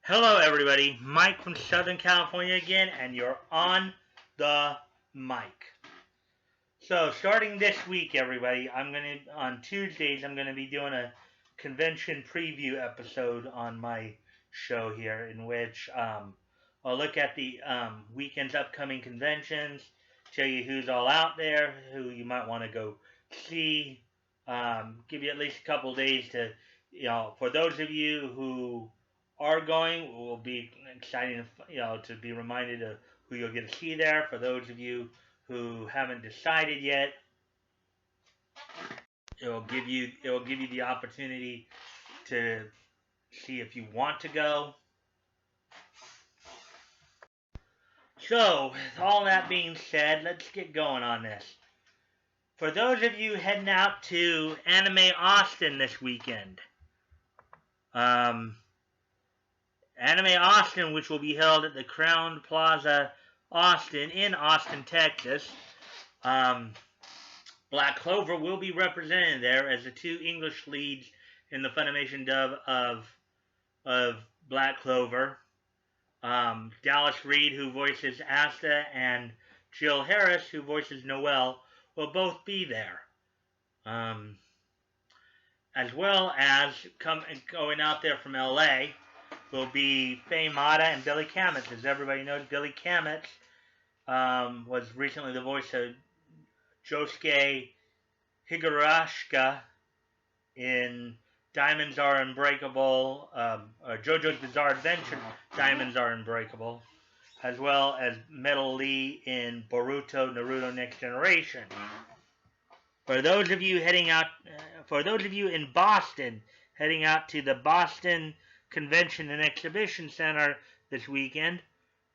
Hello everybody, Mike from Southern California again, and you're on the mic. So starting this week, everybody, on Tuesdays, I'm gonna be doing a convention preview episode on my show here, in which I'll look at the weekend's upcoming conventions, tell you who's all out there, who you might want to go see, give you at least a couple days to, for those of you who are going, it will be exciting, to be reminded of who you'll get to see there. For those of you who haven't decided yet, it will give you the opportunity to see if you want to go. So, with all that being said, let's get going on this. For those of you heading out to Anime Austin this weekend, Anime Austin, which will be held at the Crown Plaza Austin in Austin, Texas, Black Clover will be represented there as the two English leads in the Funimation dub of Black Clover. Dallas Reed, who voices Asta, and Jill Harris, who voices Noelle, will both be there. As well as going out there from LA will be Faye Mata and Billy Kametz. As everybody knows, Billy Kametz was recently the voice of Josuke Higurashika in Diamonds Are Unbreakable, JoJo's Bizarre Adventure, Diamonds Are Unbreakable, as well as Metal Lee in Boruto Naruto Next Generation. For those of you in Boston, heading out to the Boston Convention and Exhibition Center this weekend,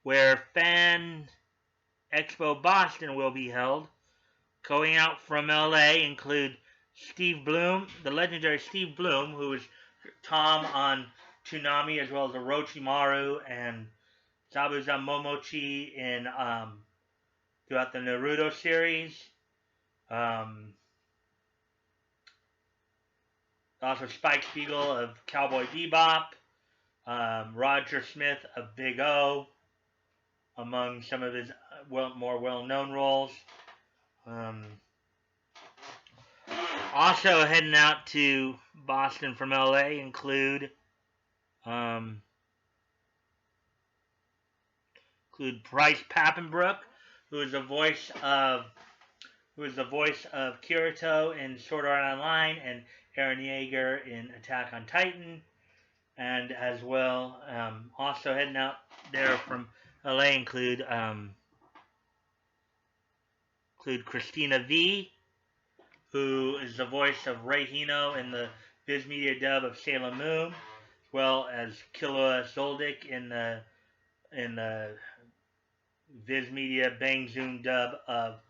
where Fan Expo Boston will be held, going out from LA include Steve Bloom, the legendary Steve Bloom, who is Tom on Toonami, as well as Orochimaru and Zabuza Momochi in throughout the Naruto series. Also Spike Spiegel of Cowboy Bebop, Roger Smith of Big O, among some of his more well-known roles. Also heading out to Boston from LA include Bryce Papenbrook, who is the voice of Kirito in Sword Art Online, and Eren Yeager in Attack on Titan. And as well, also heading out there from LA include Christina V, who is the voice of Rei Hino in the Viz Media dub of Sailor Moon, as well as Killua Zoldyck in the Viz Media Bang Zoom dub of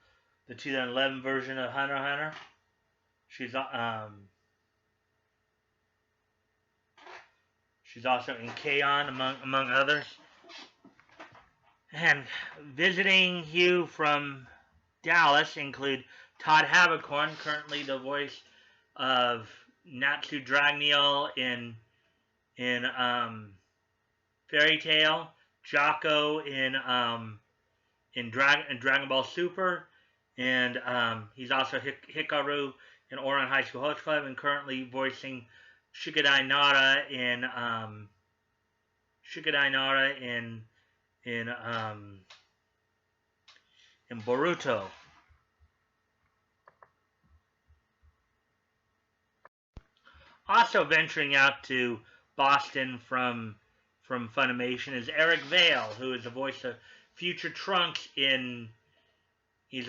the 2011 version of Hunter x Hunter. She's also in K-On! among others. And visiting you from Dallas include Todd Haberkorn, currently the voice of Natsu Dragneel in Fairy Tail, Jocko in Dragon Ball Super, and he's also Hikaru in Ouran High School Host Club, and currently voicing Shikadai Nara in Boruto. Also venturing out to Boston from Funimation is Eric Vale, who is the voice of Future Trunks in the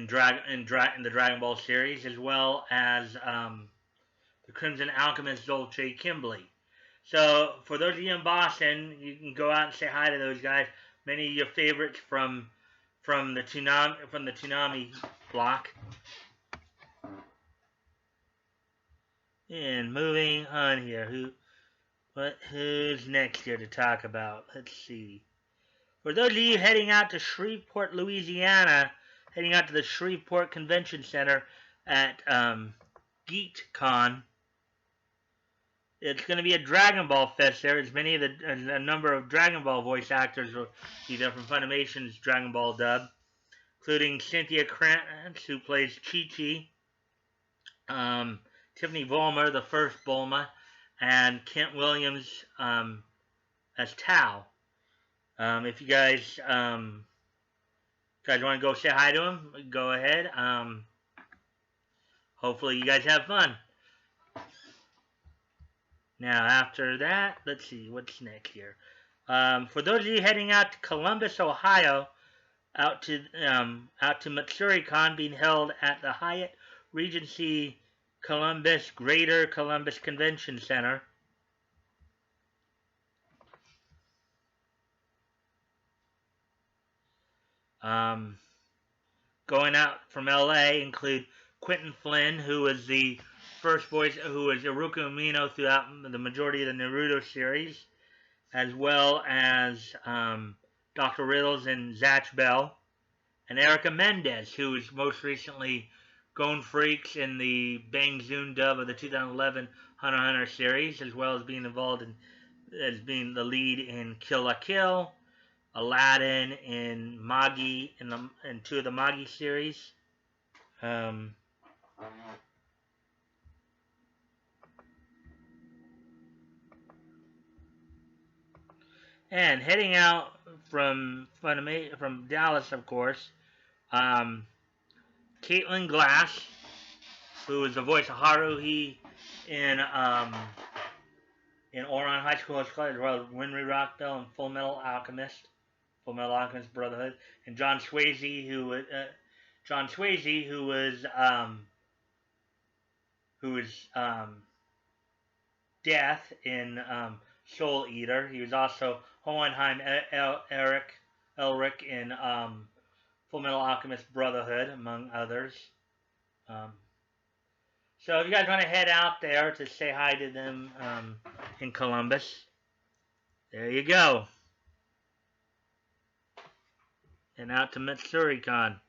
Dragon Ball series, as well as the Crimson Alchemist Dolce Kimberly. So for those of you in Boston, you can go out and say hi to those guys. Many of your favorites from the Toonami block. And moving on here, who's next here to talk about? Let's see. For those of you heading out to Shreveport, Louisiana, heading out to the Shreveport Convention Center at GeekCon, It's going to be a Dragon Ball fest there. As many of a number of Dragon Ball voice actors will be there from Funimation's Dragon Ball dub, including Cynthia Krantz, who plays Chi-Chi, Tiffany Vollmer, the first Bulma, and Kent Williams as Tao. If you guys want to go say hi to him, go ahead. Hopefully you guys have fun. Now after that, let's see what's next here. For those of you heading out to Columbus, Ohio, out to MatsuriCon being held at the Hyatt Regency Columbus Greater Columbus Convention Center. Going out from LA include Quentin Flynn, who was the first voice, who was Iruka Umino throughout the majority of the Naruto series, as well as Dr. Riddles and Zatch Bell, and Erica Mendez, who was most recently Gon Freaks in the Bang Zoom dub of the 2011 Hunter x Hunter series, as well as being involved as being the lead in Kill la Kill, Aladdin, and Magi in two of the Magi series. And heading out from Dallas, of course, Caitlin Glass, who is the voice of Haruhi in Ouran High School, as well as Winry Rockbell and Full Metal Alchemist Brotherhood, and John Swayze, who was Death in Soul Eater. He was also Hohenheim Elric in Full Metal Alchemist Brotherhood, among others. So if you guys want to head out there to say hi to them in Columbus, there you go. And out to MatsuriCon.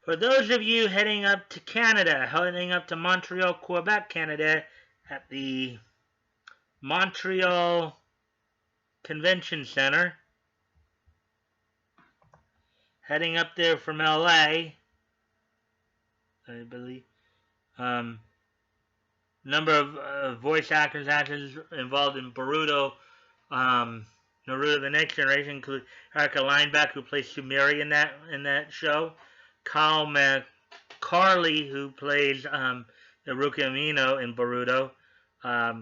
For those of you heading up to Canada, heading up to Montreal, Quebec, Canada, at the Montreal Convention Center, heading up there from LA, I believe, number of voice actors involved in Boruto, Naruto: The Next Generation, include Erica Lineback, who plays Sumeri in that show, Kyle McCarley, who plays Iruka Umino in Boruto,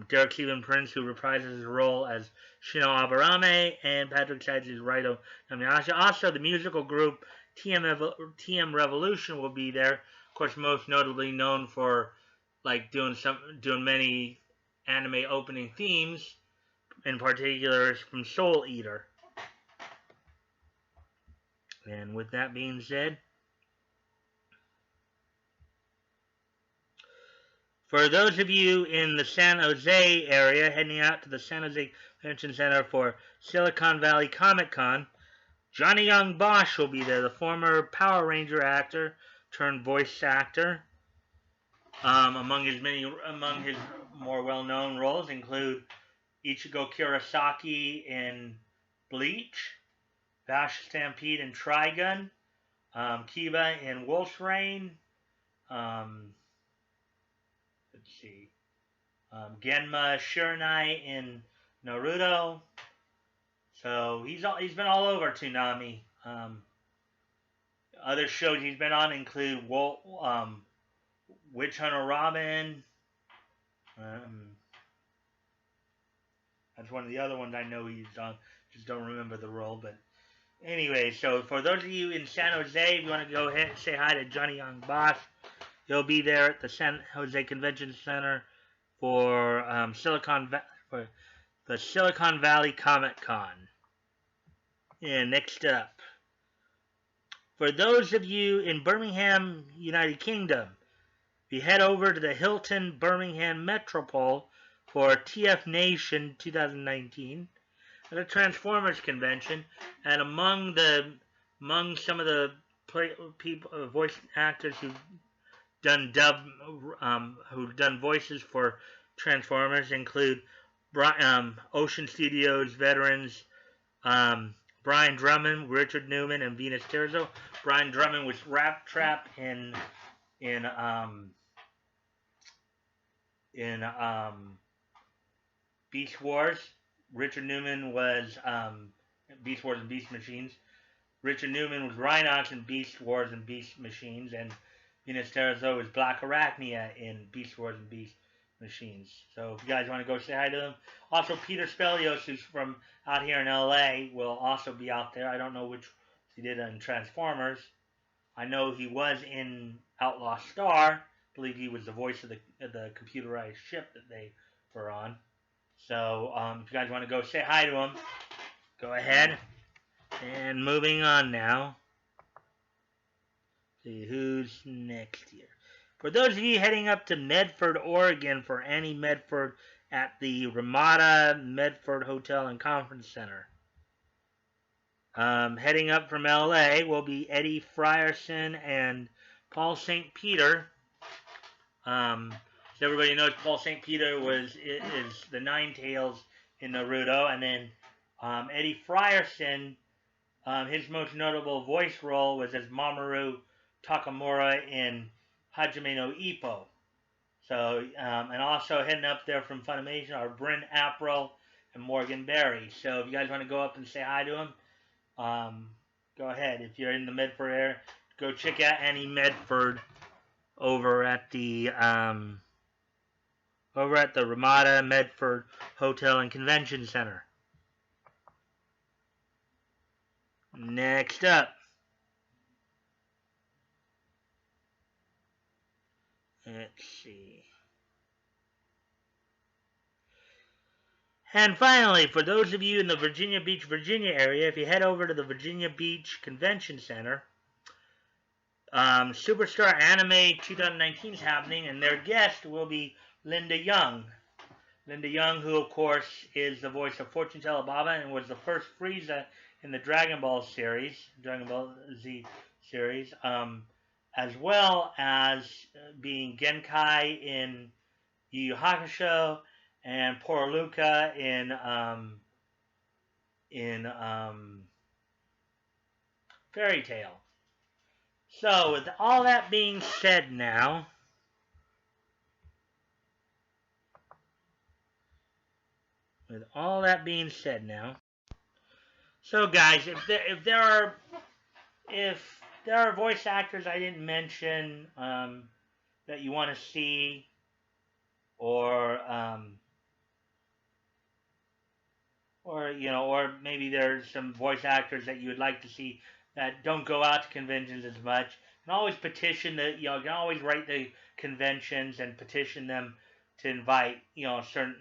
Derek Stephen Prince, who reprises his role as Shino Aburame, and Patrick Sides' Raito Namiyashi. Also, the musical group TM Revolution will be there. Of course, most notably known for doing many anime opening themes, in particular from Soul Eater. And with that being said, for those of you in the San Jose area heading out to the San Jose Convention Center for Silicon Valley Comic Con, Johnny Young Bosch will be there, the former Power Ranger actor turned voice actor. Among his more well-known roles include Ichigo Kurosaki in Bleach, Vash Stampede in Trigun, Kiba in Wolf's Rain, Genma Shiranai in Naruto. So he's been all over Toonami. Other shows he's been on include Witch Hunter Robin. That's one of the other ones I know he's on. Just don't remember the role. But anyway, so for those of you in San Jose, if you want to go ahead and say hi to Johnny Young Bosch, he'll be there at the San Jose Convention Center for the Silicon Valley Comic Con. And next up, for those of you in Birmingham, United Kingdom, you head over to the Hilton Birmingham Metropole for TF Nation 2019 at a Transformers convention, and among some of the voice actors who've done voices for Transformers include Ocean Studios veterans Brian Drummond, Richard Newman, and Venus Terzo. Brian Drummond was Rat Trap in Beast Wars. Richard Newman was Beast Wars and Beast Machines. Richard Newman was Rhinox in Beast Wars and Beast Machines, and Venus Terzo was Black Arachnia in Beast Wars and Beast Machines. So if you guys want to go say hi to them. Also, Peter Spelios, who's from out here in LA, will also be out there. I don't know which he did in Transformers. I know he was in Outlaw Star. I believe he was the voice of the computerized ship that they were on. So if you guys want to go say hi to him, go ahead. And moving on now. See who's next here. For those of you heading up to Medford, Oregon for Annie Medford at the Ramada Medford Hotel and Conference Center. Heading up from LA will be Eddie Frierson and Paul St. Peter. So everybody knows Paul St. Peter is the Nine Tails in Naruto, and then Eddie Frierson, his most notable voice role was as Mamoru Takamura in Hajime no Ippo. So, and also heading up there from Funimation are Bryn April and Morgan Berry. So if you guys want to go up and say hi to them, go ahead. If you're in the Medford area, go check out Annie Medford over at the Ramada Medford Hotel and Convention Center. Next up, let's see. And finally, for those of you in the Virginia Beach, Virginia area, if you head over to the Virginia Beach Convention Center, Superstar Anime 2019 is happening, and their guest will be Linda Young. Linda Young, who of course is the voice of Fortune Teller Baba and was the first Frieza in the Dragon Ball series, Dragon Ball Z series, as well as being Genkai in Yu Yu Hakusho and Poraluka in Fairy Tail. So with all that being said now, so guys, if there are voice actors I didn't mention that you want to see, or maybe there's some voice actors that you would like to see that don't go out to conventions as much, you can always petition you can always write the conventions and petition them to invite certain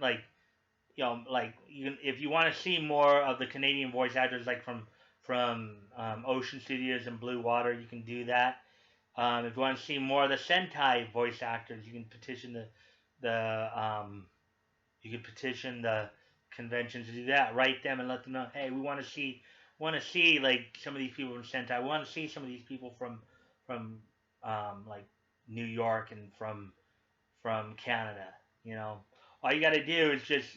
if you want to see more of the Canadian voice actors, like from Ocean Studios and Blue Water, you can do that. If you want to see more of the Sentai voice actors, you can petition the conventions to do that. Write them and let them know, hey, we want to see like some of these people from Sentai. We want to see some of these people from like New York and from Canada. All you got to do is just,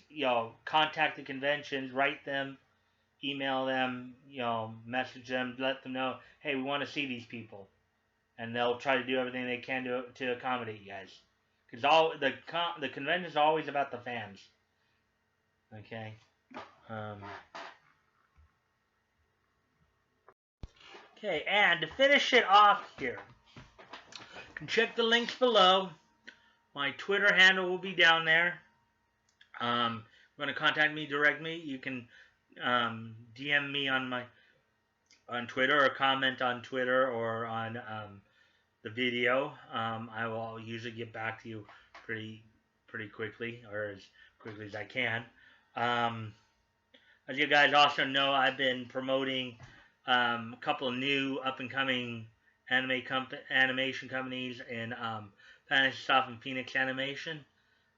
contact the conventions, write them, email them, message them, let them know, hey, we want to see these people. And they'll try to do everything they can to accommodate you guys. Because the convention is always about the fans. Okay? Okay, and to finish it off here, you can check the links below. My Twitter handle will be down there. If you want to contact me directly, you can DM me on Twitter, or comment on Twitter, or on the video. I will usually get back to you pretty quickly, or as quickly as I can. As you guys also know, I've been promoting a couple of new up-and-coming animation companies in Fantasy Soft and Phoenix Animation.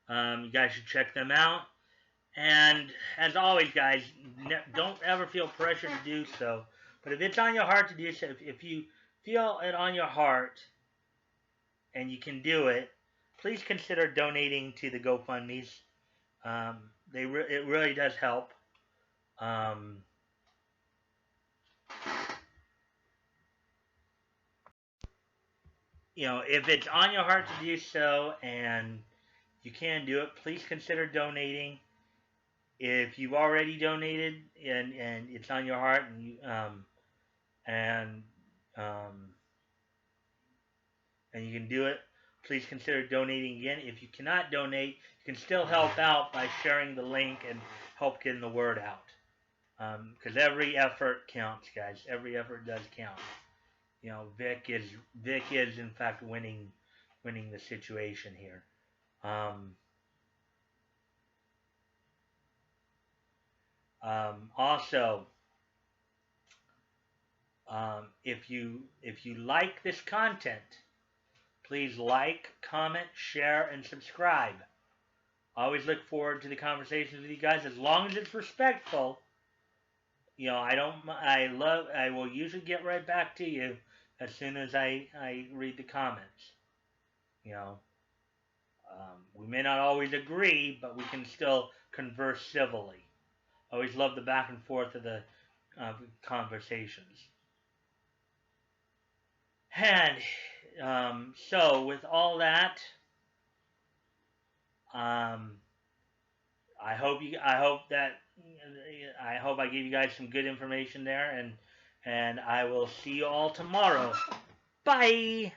You guys should check them out. And as always, guys, don't ever feel pressure to do so. But if it's on your heart to do so, if you feel it on your heart and you can do it, please consider donating to the GoFundMe's. It really does help. If it's on your heart to do so and you can do it, please consider donating. If you've already donated and it's on your heart and you can do it, please consider donating again. If you cannot donate, you can still help out by sharing the link and help getting the word out. Because every effort counts, guys. Every effort does count. Vic is in fact winning the situation here. Also, if you like this content, please like, comment, share, and subscribe. I always look forward to the conversations with you guys, as long as it's respectful. I will usually get right back to you as soon as I read the comments. We may not always agree, but we can still converse civilly. I always love the back and forth of the conversations. And so with all that, I hope I gave you guys some good information there, and I will see you all tomorrow. Bye.